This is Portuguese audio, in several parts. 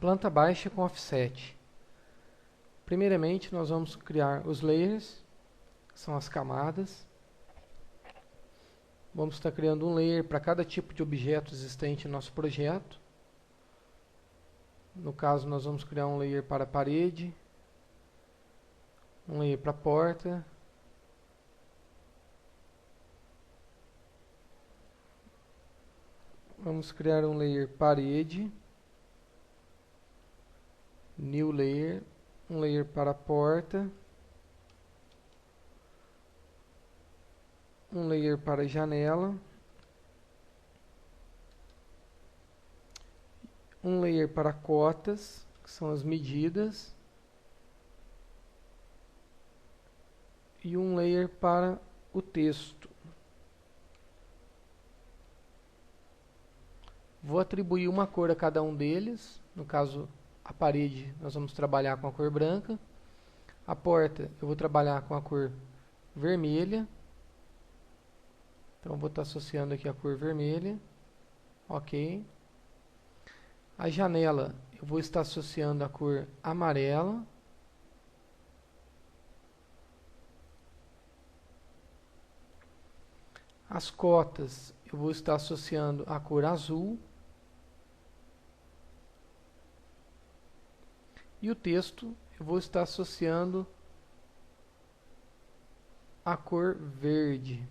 Planta baixa com offset. Primeiramente, nós vamos criar os layers, que são as camadas. Vamos estar criando um layer para cada tipo de objeto existente no nosso projeto. No caso, nós vamos criar um layer para a parede, um layer para a porta, vamos criar um layer parede, new layer, um layer para a porta, um layer para a janela, um layer para cotas, que são as medidas, e um layer para o texto. Vou atribuir uma cor a cada um deles. No caso, a parede nós vamos trabalhar com a cor branca. A porta eu vou trabalhar com a cor vermelha. Então vou estar associando aqui a cor vermelha. Ok. A janela eu vou estar associando a cor amarela. As cotas eu vou estar associando a cor azul. E o texto eu vou estar associando a cor verde.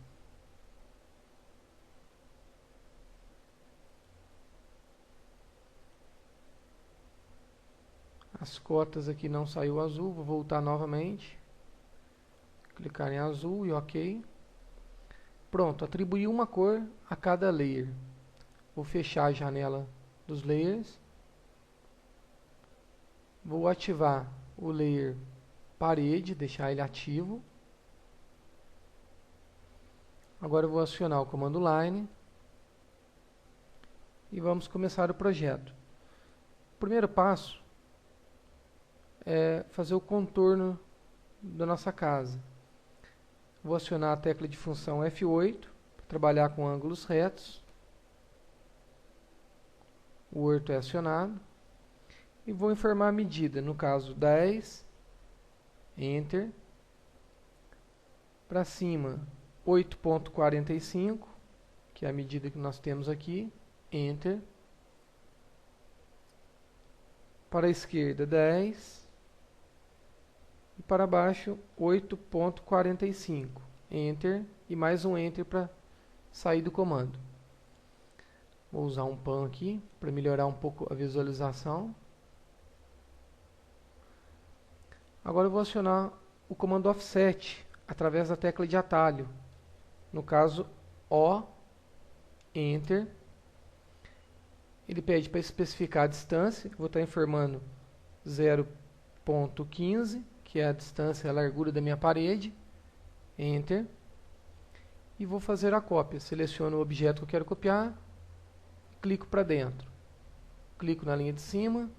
As cotas aqui não saiu azul, vou voltar novamente. Clicar em azul e OK. Pronto, atribuí uma cor a cada layer. Vou fechar a janela dos layers. Vou ativar o layer parede, deixar ele ativo. Agora eu vou acionar o comando line. E vamos começar o projeto. O primeiro passo é fazer o contorno da nossa casa. Vou acionar a tecla de função F8 para trabalhar com ângulos retos. O orto é acionado. E vou informar a medida, no caso 10, Enter. Para cima 8.45, que é a medida que nós temos aqui, Enter. Para a esquerda 10. E para baixo 8.45, Enter. E mais um Enter para sair do comando. Vou usar um pan aqui para melhorar um pouco a visualização. Agora eu vou acionar o comando offset através da tecla de atalho. No caso, O, Enter. Ele pede para especificar a distância. Eu vou estar informando 0.15, que é a distância, a largura da minha parede. Enter. E vou fazer a cópia. Seleciono o objeto que eu quero copiar. Clico para dentro. Clico na linha de cima.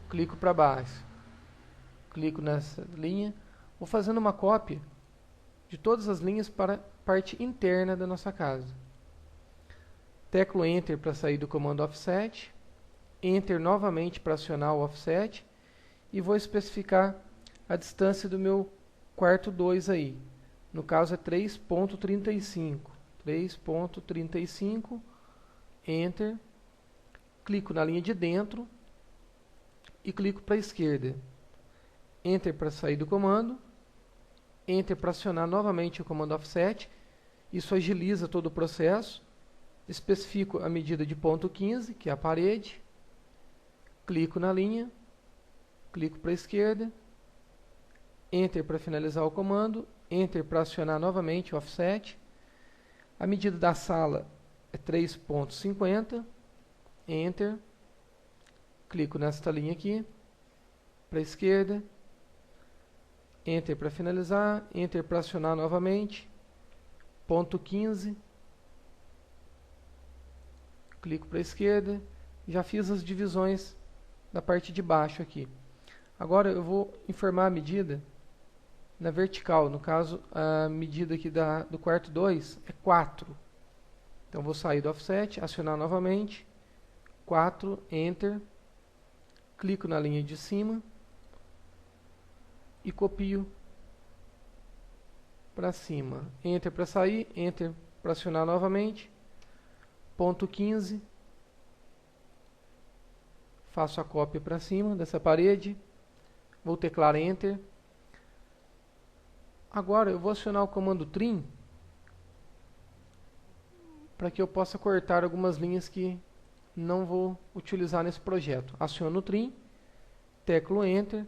Clico para baixo. Clico nessa linha, vou fazendo uma cópia de todas as linhas para a parte interna da nossa casa. Teclo Enter para sair do comando Offset, Enter novamente para acionar o Offset e vou especificar a distância do meu quarto 2 aí. No caso é 3.35. 3.35, Enter, clico na linha de dentro e clico para a esquerda. Enter para sair do comando, Enter para acionar novamente o comando Offset. Isso agiliza todo o processo. Especifico a medida de ponto 15, que é a parede. Clico na linha, clico para a esquerda, Enter para finalizar o comando, Enter para acionar novamente o Offset. A medida da sala é 3.50, Enter. Clico nesta linha aqui, para a esquerda. Enter para finalizar, Enter para acionar novamente, ponto 15, clico para a esquerda, já fiz as divisões da parte de baixo aqui. Agora eu vou informar a medida na vertical, no caso a medida aqui do quarto 2 é 4. Então vou sair do offset, acionar novamente, 4, Enter, clico na linha de cima e copio para cima. Enter para sair, Enter para acionar novamente. Ponto 15. Faço a cópia para cima dessa parede. Vou teclar Enter. Agora eu vou acionar o comando Trim para que eu possa cortar algumas linhas que não vou utilizar nesse projeto. Aciono o Trim, teclo Enter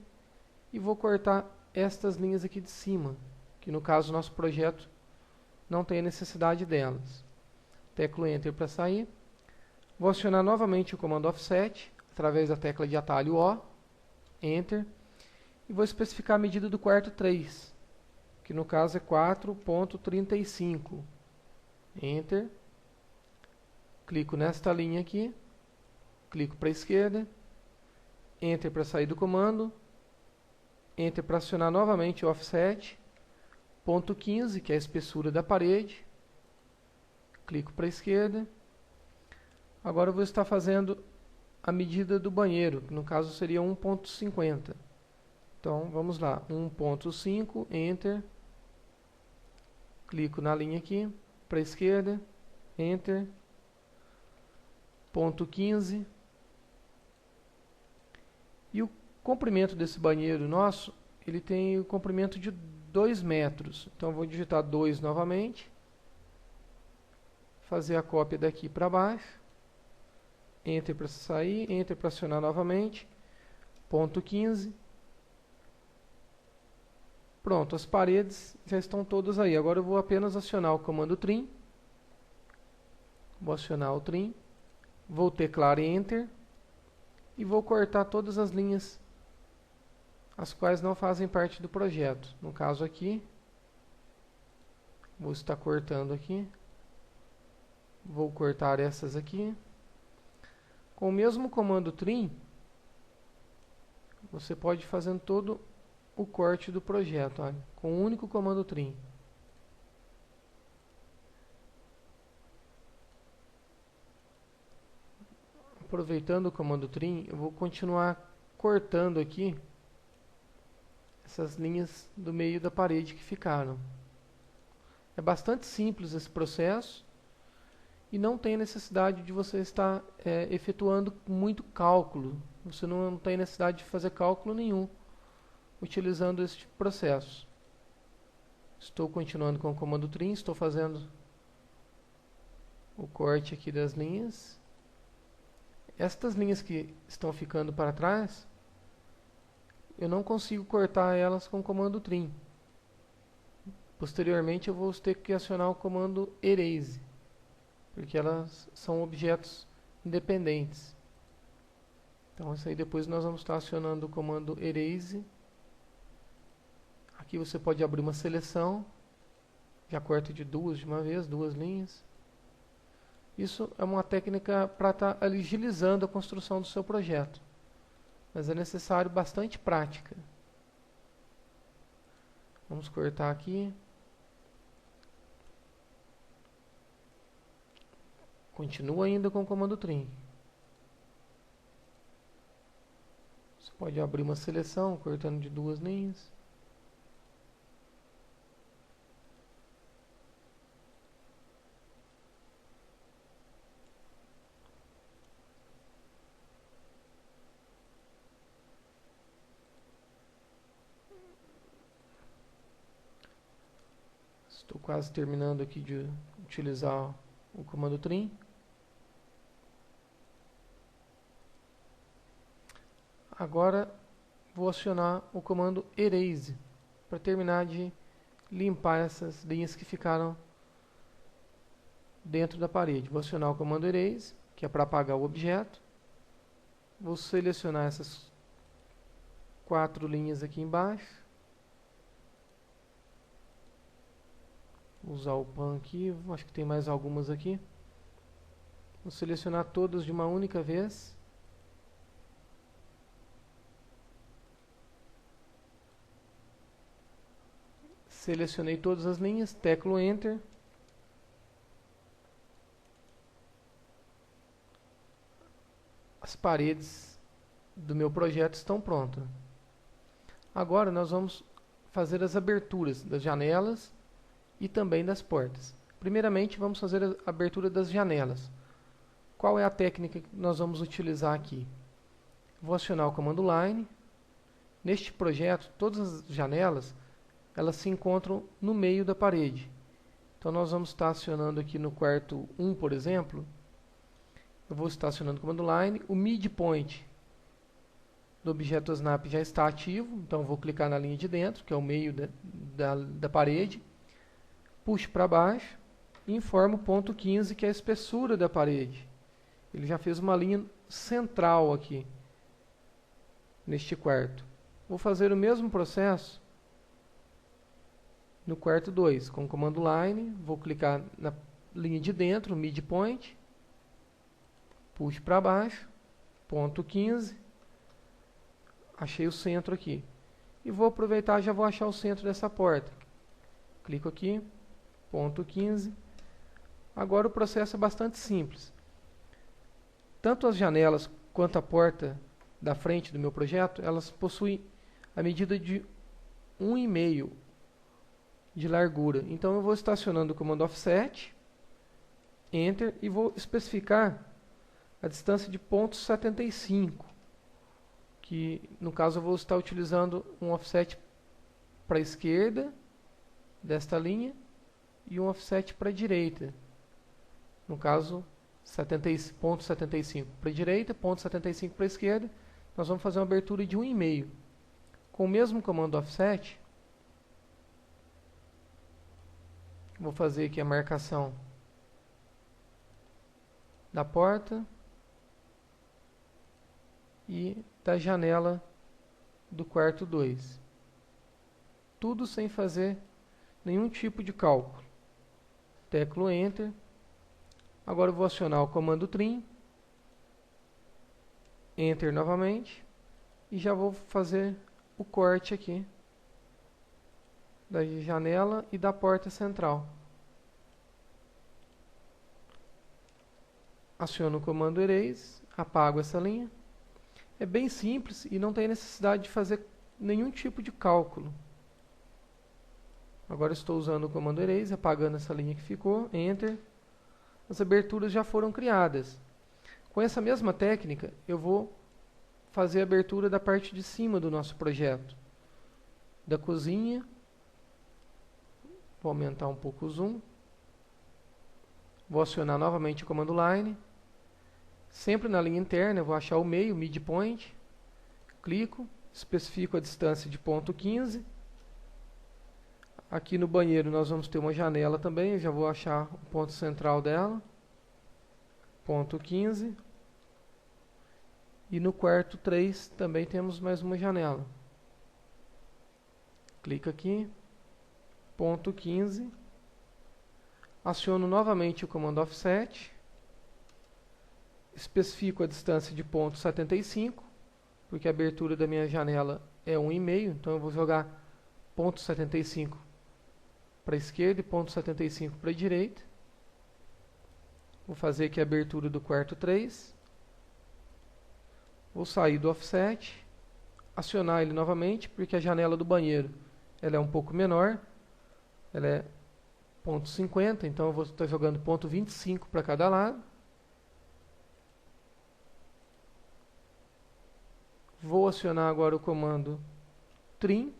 e vou cortar estas linhas aqui de cima, que no caso nosso projeto não tem necessidade delas. Teclo Enter para sair. Vou acionar novamente o comando Offset, através da tecla de atalho O, Enter, e vou especificar a medida do quarto 3, que no caso é 4.35. Enter. Clico nesta linha aqui, clico para a esquerda, Enter para sair do comando, Enter para acionar novamente o Offset, ponto 15, que é a espessura da parede, clico para a esquerda. Agora eu vou estar fazendo a medida do banheiro, que no caso seria 1.50. Então vamos lá, 1.5, Enter, clico na linha aqui, para a esquerda, Enter, ponto 15. E o comprimento desse banheiro nosso, ele tem o comprimento de 2 metros. Então eu vou digitar 2 novamente, fazer a cópia daqui para baixo, Enter para sair, Enter para acionar novamente, ponto 15. Pronto, as paredes já estão todas aí. Agora eu vou apenas acionar o comando Trim. Vou acionar o Trim. Vou teclar Enter e vou cortar todas as linhas as quais não fazem parte do projeto. No caso aqui, vou estar cortando aqui. Vou cortar essas aqui. Com o mesmo comando Trim, você pode ir fazendo todo o corte do projeto, olha, com um único comando Trim. Aproveitando o comando Trim, eu vou continuar cortando aqui essas linhas do meio da parede que ficaram. É bastante simples esse processo e não tem necessidade de você estar efetuando muito cálculo. Você não tem necessidade de fazer cálculo nenhum utilizando este processo. Estou continuando com o comando Trim, estou fazendo o corte aqui das linhas. Estas linhas que estão ficando para trás, eu não consigo cortar elas com o comando Trim. Posteriormente eu vou ter que acionar o comando Erase, porque elas são objetos independentes. Então isso aí depois nós vamos estar acionando o comando Erase. Aqui você pode abrir uma seleção, já corta de uma vez, 2 linhas. Isso é uma técnica para estar agilizando a construção do seu projeto, mas é necessário bastante prática. Vamos cortar aqui. Continua ainda com o comando Trim. Você pode abrir uma seleção, cortando de 2 linhas. Estou quase terminando aqui de utilizar o comando Trim. Agora vou acionar o comando Erase para terminar de limpar essas linhas que ficaram dentro da parede. Vou acionar o comando Erase, que é para apagar o objeto. Vou selecionar essas 4 linhas aqui embaixo. Vou usar o pan aqui, acho que tem mais algumas aqui. Vou selecionar todas de uma única vez. Selecionei todas as linhas, teclo Enter. As paredes do meu projeto estão prontas. Agora nós vamos fazer as aberturas das janelas e também das portas. Primeiramente, vamos fazer a abertura das janelas. Qual é a técnica que nós vamos utilizar aqui? Vou acionar o comando line. Neste projeto, todas as janelas elas se encontram no meio da parede. Então nós vamos estar acionando aqui no quarto 1, por exemplo. Eu vou estar acionando o comando line. O midpoint do objeto snap já está ativo, então eu vou clicar na linha de dentro, que é o meio da parede. Puxo para baixo e informo o ponto 15, que é a espessura da parede. Ele já fez uma linha central aqui, neste quarto. Vou fazer o mesmo processo no quarto 2, com o comando line, vou clicar na linha de dentro, midpoint, puxo para baixo, ponto 15, achei o centro aqui. E vou aproveitar, já vou achar o centro dessa porta. Clico aqui, ponto 15. Agora o processo é bastante simples. Tanto as janelas quanto a porta da frente do meu projeto, elas possuem a medida de 1,5 de largura. Então eu vou estacionando o comando offset, enter, e vou especificar a distância de 0,75, que no caso eu vou estar utilizando um offset para a esquerda desta linha e um offset para a direita. No caso, 0,75 para a direita, 0,75 para a esquerda. Nós vamos fazer uma abertura de 1,5. Com o mesmo comando offset, vou fazer aqui a marcação da porta e da janela do quarto 2. Tudo sem fazer nenhum tipo de cálculo. Teclo Enter. Agora eu vou acionar o comando Trim. Enter novamente. E já vou fazer o corte aqui da janela e da porta central. Aciono o comando Erase. Apago essa linha. É bem simples e não tem necessidade de fazer nenhum tipo de cálculo. Agora estou usando o comando Erase, apagando essa linha que ficou, Enter. As aberturas já foram criadas. Com essa mesma técnica, eu vou fazer a abertura da parte de cima do nosso projeto. Da cozinha. Vou aumentar um pouco o zoom. Vou acionar novamente o comando Line. Sempre na linha interna, eu vou achar o meio, midpoint. Clico, especifico a distância de ponto 15. Aqui no banheiro nós vamos ter uma janela também, eu já vou achar o ponto central dela. Ponto 15. E no quarto 3 também temos mais uma janela. Clica aqui. Ponto 15. Aciono novamente o comando Offset. Especifico a distância de ponto 75, porque a abertura da minha janela é 1,5, então eu vou jogar ponto 75 para a esquerda e ponto 75 para a direita. Vou fazer aqui a abertura do quarto 3. Vou sair do offset, acionar ele novamente, porque a janela do banheiro ela é um pouco menor. Ela é ponto 50, então eu vou estar jogando ponto 25 para cada lado. Vou acionar agora o comando Trim.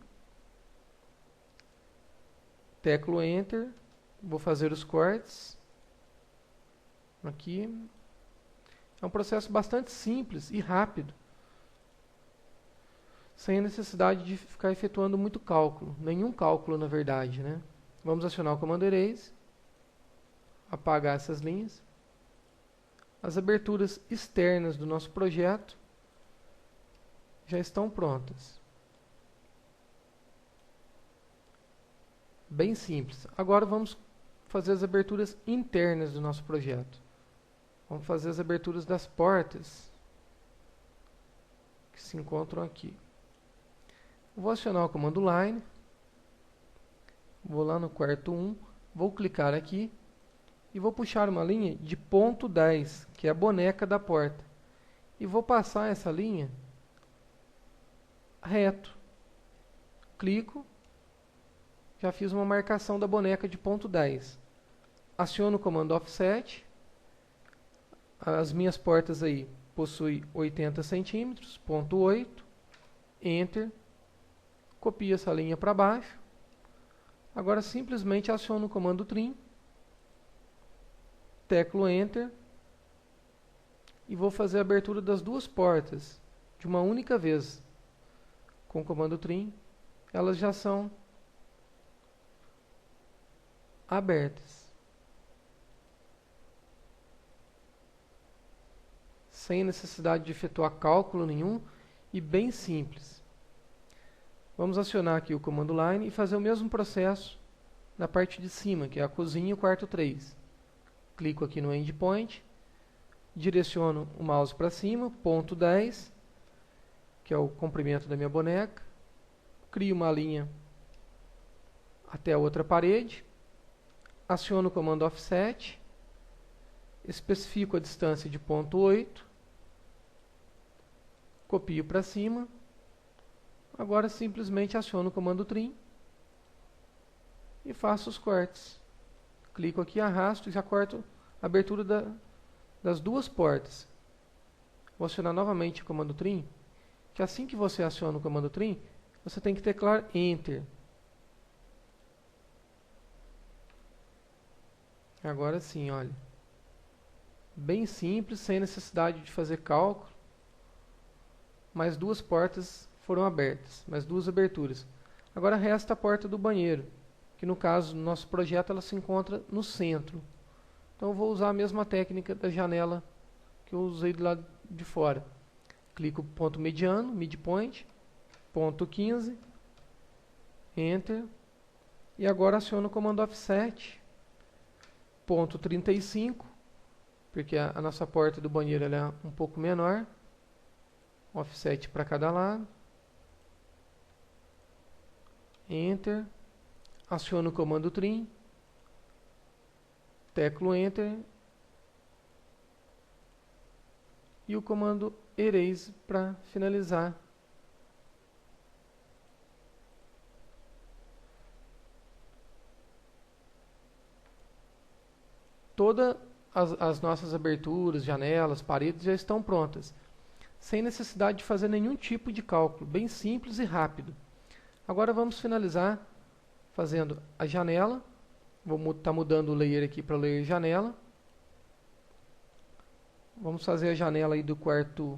Teclo Enter. Vou fazer os cortes. Aqui. É um processo bastante simples e rápido. Sem a necessidade de ficar efetuando muito cálculo. Nenhum cálculo, na verdade, né? Vamos acionar o comando Erase. Apagar essas linhas. As aberturas externas do nosso projeto já estão prontas. Bem simples. Agora vamos fazer as aberturas internas do nosso projeto. Vamos fazer as aberturas das portas que se encontram aqui. Vou acionar o comando Line. Vou lá no quarto 1. Vou clicar aqui e vou puxar uma linha de ponto 10, que é a boneca da porta. E vou passar essa linha reto. Clico, já fiz uma marcação da boneca de ponto 10. Aciono o comando offset. As minhas portas aí possuem 80 centímetros, ponto 8, Enter, copio essa linha para baixo. Agora simplesmente aciono o comando Trim, teclo Enter e vou fazer a abertura das duas portas de uma única vez. Com o comando Trim, elas já são abertas. Sem necessidade de efetuar cálculo nenhum e bem simples. Vamos acionar aqui o comando Line e fazer o mesmo processo na parte de cima, que é a cozinha e o quarto 3. Clico aqui no Endpoint, direciono o mouse para cima, ponto 10, que é o comprimento da minha boneca, crio uma linha até a outra parede, aciono o comando Offset, especifico a distância de ponto 8, copio para cima, agora simplesmente aciono o comando Trim e faço os cortes. Clico aqui, arrasto e já corto a abertura das duas portas. Vou acionar novamente o comando Trim, que assim que você aciona o comando Trim, você tem que teclar Enter. Agora sim, olha. Bem simples, sem necessidade de fazer cálculo. Mais duas portas foram abertas, mais duas aberturas. Agora resta a porta do banheiro, que no caso do nosso projeto ela se encontra no centro. Então eu vou usar a mesma técnica da janela que eu usei do lado de fora. Clico ponto mediano, midpoint, ponto 15, Enter, e agora aciono o comando Offset, ponto 35, porque a nossa porta do banheiro ela é um pouco menor, offset para cada lado, Enter, aciono o comando Trim, teclo Enter e o comando Erase para finalizar. Todas as nossas aberturas, janelas, paredes já estão prontas, sem necessidade de fazer nenhum tipo de cálculo, bem simples e rápido. Agora vamos finalizar fazendo a janela. Vou estar mudando o layer aqui para o layer janela. Vamos fazer a janela aí do quarto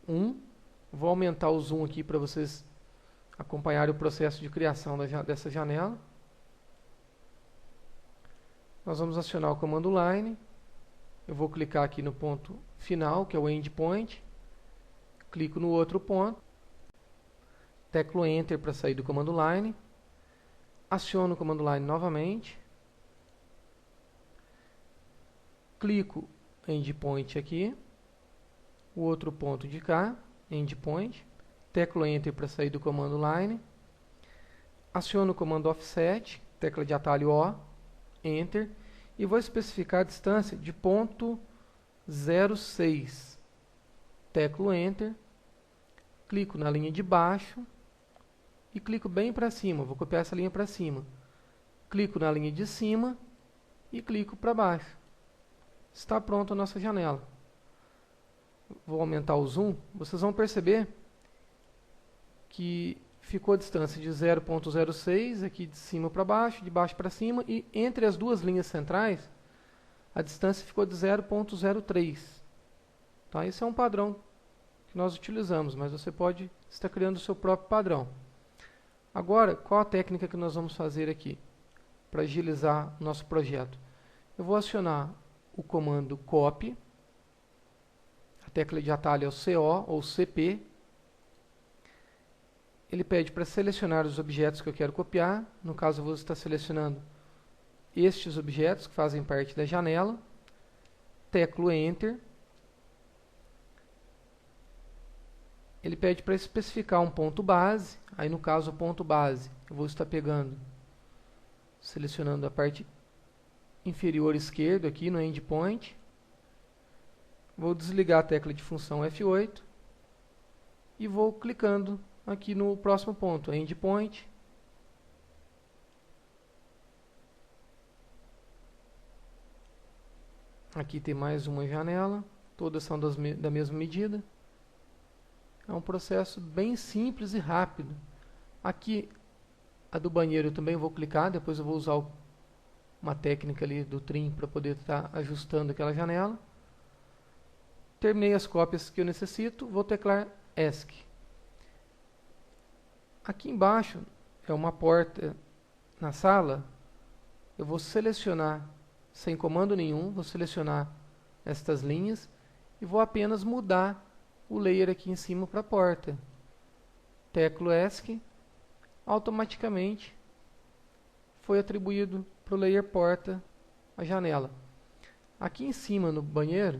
1. Vou aumentar o zoom aqui para vocês acompanharem o processo de criação dessa janela. Nós vamos acionar o comando Line. Eu vou clicar aqui no ponto final, que é o Endpoint. Clico no outro ponto. Teclo Enter para sair do comando Line. Aciono o comando Line novamente. Clico Endpoint aqui. O outro ponto de cá, Endpoint. Teclo Enter para sair do comando Line. Aciono o comando Offset, tecla de atalho O, Enter. E vou especificar a distância de ponto 0,6. Teclo Enter. Clico na linha de baixo. E clico bem para cima, vou copiar essa linha para cima. Clico na linha de cima e clico para baixo. Está pronta a nossa janela. Vou aumentar o zoom, vocês vão perceber que ficou a distância de 0,06 aqui de cima para baixo, de baixo para cima, e entre as duas linhas centrais, a distância ficou de 0,03. Tá? Esse é um padrão que nós utilizamos, mas você pode estar criando o seu próprio padrão. Agora, qual a técnica que nós vamos fazer aqui para agilizar o nosso projeto? Eu vou acionar o comando Copy, a tecla de atalho é o CO ou CP. Ele pede para selecionar os objetos que eu quero copiar. No caso, eu vou estar selecionando estes objetos que fazem parte da janela. Teclo Enter. Ele pede para especificar um ponto base. Aí, no caso, o ponto base, eu vou estar pegando, selecionando a parte inferior esquerda aqui no Endpoint. Vou desligar a tecla de função F8 e vou clicando aqui no próximo ponto, endpoint. Aqui tem mais uma janela, todas são da mesma medida. É um processo bem simples e rápido. Aqui, a do banheiro eu também vou clicar, depois eu vou usar uma técnica ali do trim para poder estar ajustando aquela janela. Terminei as cópias que eu necessito, vou teclar ESC. Aqui embaixo é uma porta na sala, eu vou selecionar sem comando nenhum, vou selecionar estas linhas e vou apenas mudar o layer aqui em cima para a porta. Teclo ESC, automaticamente foi atribuído para o layer porta a janela. Aqui em cima no banheiro,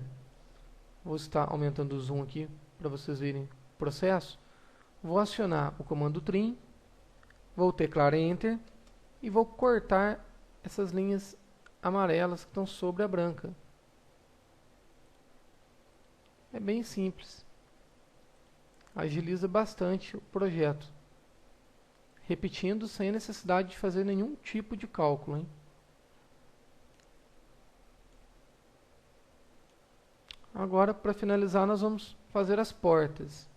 vou estar aumentando o zoom aqui para vocês verem o processo. Vou acionar o comando trim, vou teclar Enter e vou cortar essas linhas amarelas que estão sobre a branca. É bem simples. Agiliza bastante o projeto. Repetindo sem necessidade de fazer nenhum tipo de cálculo, hein? Agora, para finalizar, nós vamos fazer as portas.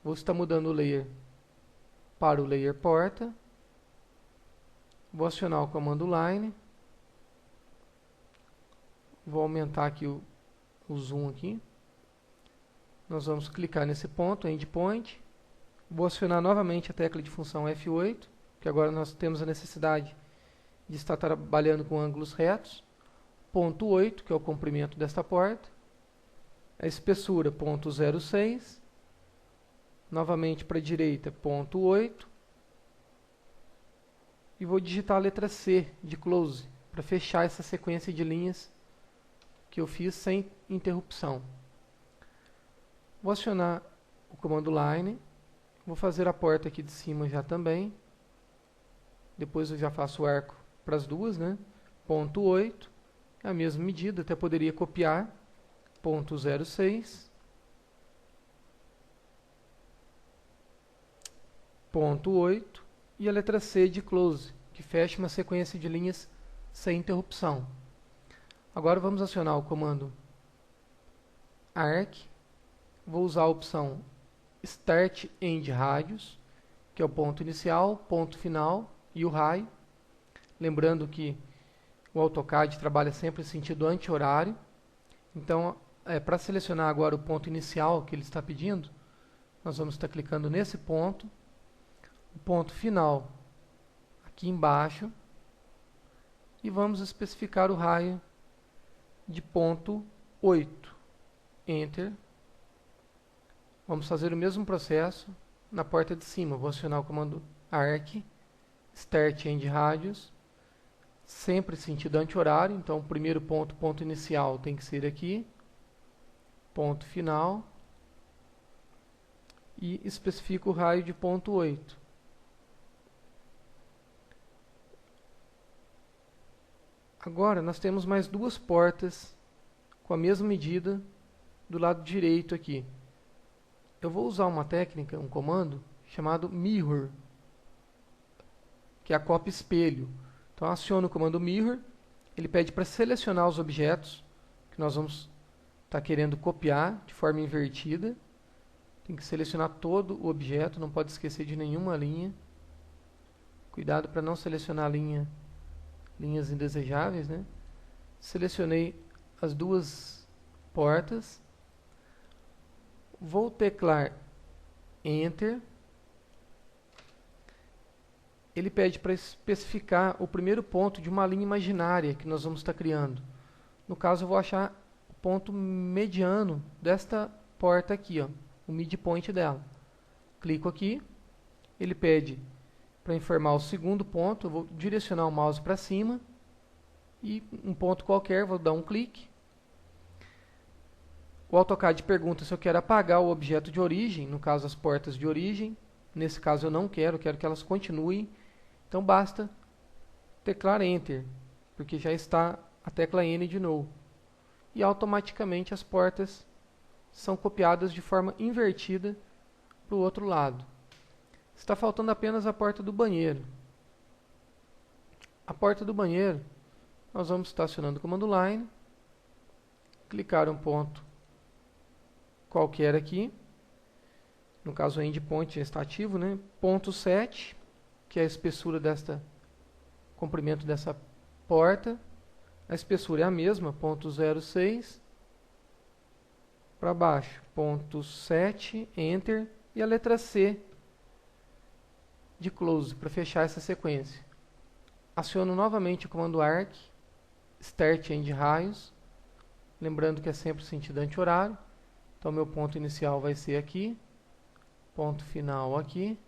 Vou estar mudando o layer para o layer porta. Vou acionar o comando line. Vou aumentar aqui o zoom aqui. Nós vamos clicar nesse ponto, endpoint. Vou acionar novamente a tecla de função F8, que agora nós temos a necessidade de estar trabalhando com ângulos retos. Ponto 8, que é o comprimento desta porta. A espessura, ponto 0,6. Novamente para a direita, ponto 8. E vou digitar a letra C de close, para fechar essa sequência de linhas que eu fiz sem interrupção. Vou acionar o comando line. Vou fazer a porta aqui de cima já também. Depois eu já faço o arco para as duas, né? Ponto 8. É a mesma medida, até poderia copiar. Ponto 0,6. Ponto 8. E a letra C de close, que fecha uma sequência de linhas sem interrupção. Agora vamos acionar o comando ARC. Vou usar a opção Start End Radius, que é o ponto inicial, ponto final e o raio. Lembrando que o AutoCAD trabalha sempre em sentido anti-horário. Então, para selecionar agora o ponto inicial que ele está pedindo, nós vamos estar clicando nesse ponto. O ponto final aqui embaixo. E vamos especificar o raio de ponto 8. Enter. Vamos fazer o mesmo processo na porta de cima. Vou acionar o comando ARC, Start End Radius, sempre sentido anti-horário. Então, o primeiro ponto, ponto inicial, tem que ser aqui. Ponto final. E especifico o raio de ponto 8. Agora, nós temos mais duas portas com a mesma medida do lado direito aqui. Eu vou usar uma técnica, um comando, chamado Mirror, que é a cópia espelho. Então, aciono o comando Mirror, ele pede para selecionar os objetos que nós vamos estar querendo copiar de forma invertida. Tem que selecionar todo o objeto, não pode esquecer de nenhuma linha. Cuidado para não selecionar linhas indesejáveis, né? Selecionei as duas portas. Vou teclar Enter. Ele pede para especificar o primeiro ponto de uma linha imaginária que nós vamos estar criando. No caso, eu vou achar o ponto mediano desta porta aqui, ó, o midpoint dela. Clico aqui. Ele pede para informar o segundo ponto. Eu vou direcionar o mouse para cima. E um ponto qualquer, vou dar um clique. O AutoCAD pergunta se eu quero apagar o objeto de origem, no caso as portas de origem. Nesse caso eu não quero, quero que elas continuem. Então basta teclar Enter, porque já está a tecla N de novo. E automaticamente as portas são copiadas de forma invertida para o outro lado. Está faltando apenas a porta do banheiro. A porta do banheiro, nós vamos estar acionando o comando line, clicar um ponto qualquer aqui, no caso o endpoint já está ativo, né? Ponto 7, que é a espessura comprimento dessa porta. A espessura é a mesma, ponto 0,6. Para baixo, ponto 7, enter, e a letra C de close, para fechar essa sequência. Aciono novamente o comando arc, start end raios, lembrando que é sempre sentido anti-horário. Então, meu ponto inicial vai ser aqui, ponto final aqui,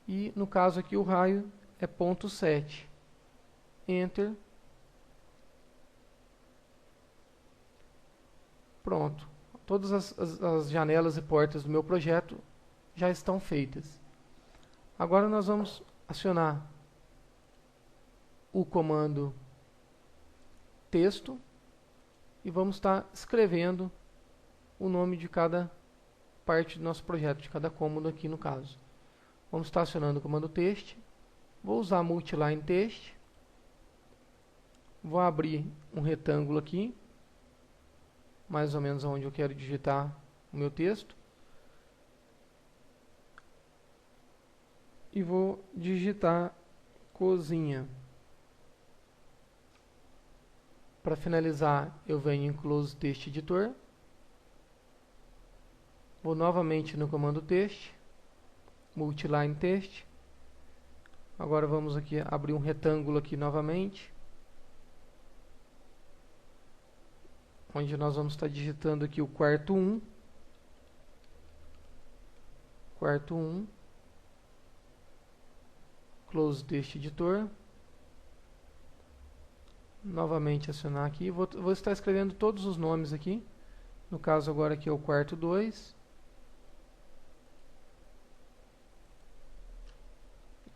e no caso aqui o raio é ponto 7. Enter. Pronto. Todas as janelas e portas do meu projeto já estão feitas. Agora nós vamos acionar o comando texto e vamos estar escrevendo o nome de cada parte do nosso projeto, de cada cômodo aqui no caso. Vamos estar acionando o comando text. Vou usar multiline text. Vou abrir um retângulo aqui, mais ou menos onde eu quero digitar o meu texto. E vou digitar cozinha. Para finalizar, eu venho em Close Text Editor. Vou novamente no comando text, multiline text. Agora vamos aqui abrir um retângulo aqui novamente, onde nós vamos estar digitando aqui o quarto 1. Quarto 1. Close Text Editor. Novamente acionar aqui. Vou estar escrevendo todos os nomes aqui. No caso agora aqui é o quarto 2.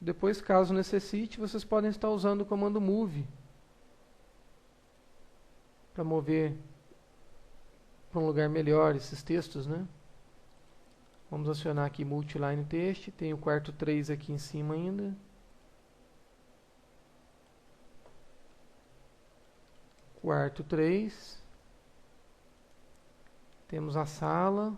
Depois, caso necessite, vocês podem estar usando o comando move para mover para um lugar melhor esses textos, né? Vamos acionar aqui multiline text. Tem o quarto 3 aqui em cima ainda. Quarto 3. Temos a sala.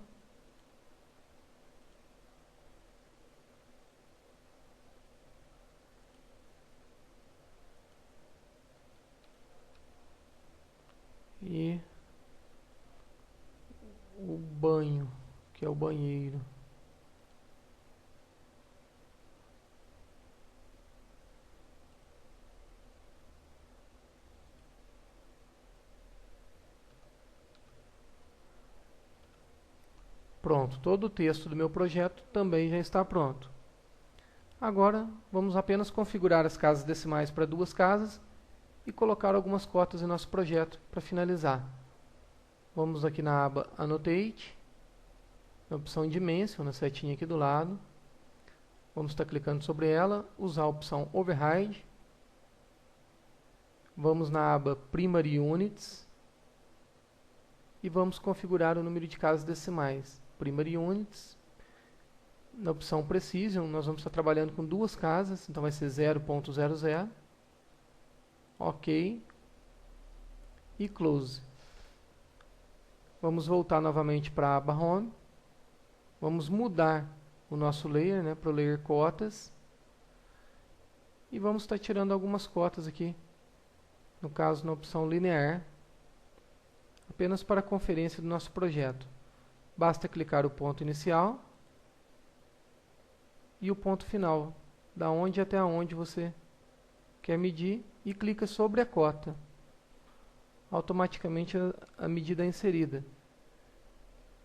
E o banho, que é o banheiro. Pronto, todo o texto do meu projeto também já está pronto. Agora, vamos apenas configurar as casas decimais para 2 casas e colocar algumas cotas em nosso projeto para finalizar. Vamos aqui na aba Annotate, na opção Dimension, na setinha aqui do lado. Vamos estar clicando sobre ela, usar a opção Override. Vamos na aba Primary Units e vamos configurar o número de casas decimais. Primary Units. Na opção Precision, nós vamos estar trabalhando com 2 casas, então vai ser 0.00. OK. E Close. Vamos voltar novamente para a aba Home. Vamos mudar o nosso layer, né, para o layer cotas. E vamos estar tirando algumas cotas aqui. No caso, na opção linear. Apenas para a conferência do nosso projeto. Basta clicar o ponto inicial e o ponto final, da onde até onde você quer medir, e clica sobre a cota. Automaticamente a medida é inserida.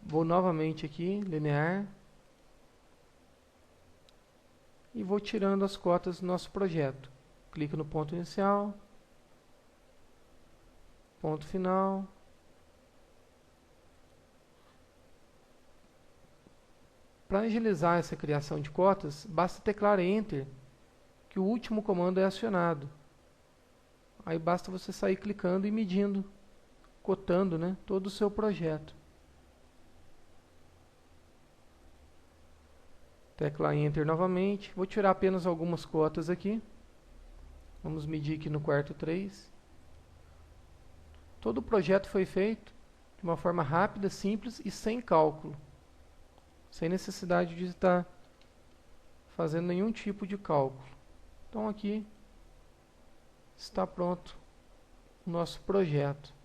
Vou novamente aqui, linear, e vou tirando as cotas do nosso projeto. Clico no ponto inicial, ponto final. Para agilizar essa criação de cotas, basta teclar Enter, que o último comando é acionado. Aí basta você sair clicando e medindo, cotando, né, todo o seu projeto. Tecla Enter novamente. Vou tirar apenas algumas cotas aqui. Vamos medir aqui no quarto 3. Todo o projeto foi feito de uma forma rápida, simples e sem cálculo. Sem necessidade de estar fazendo nenhum tipo de cálculo. Então aqui está pronto o nosso projeto.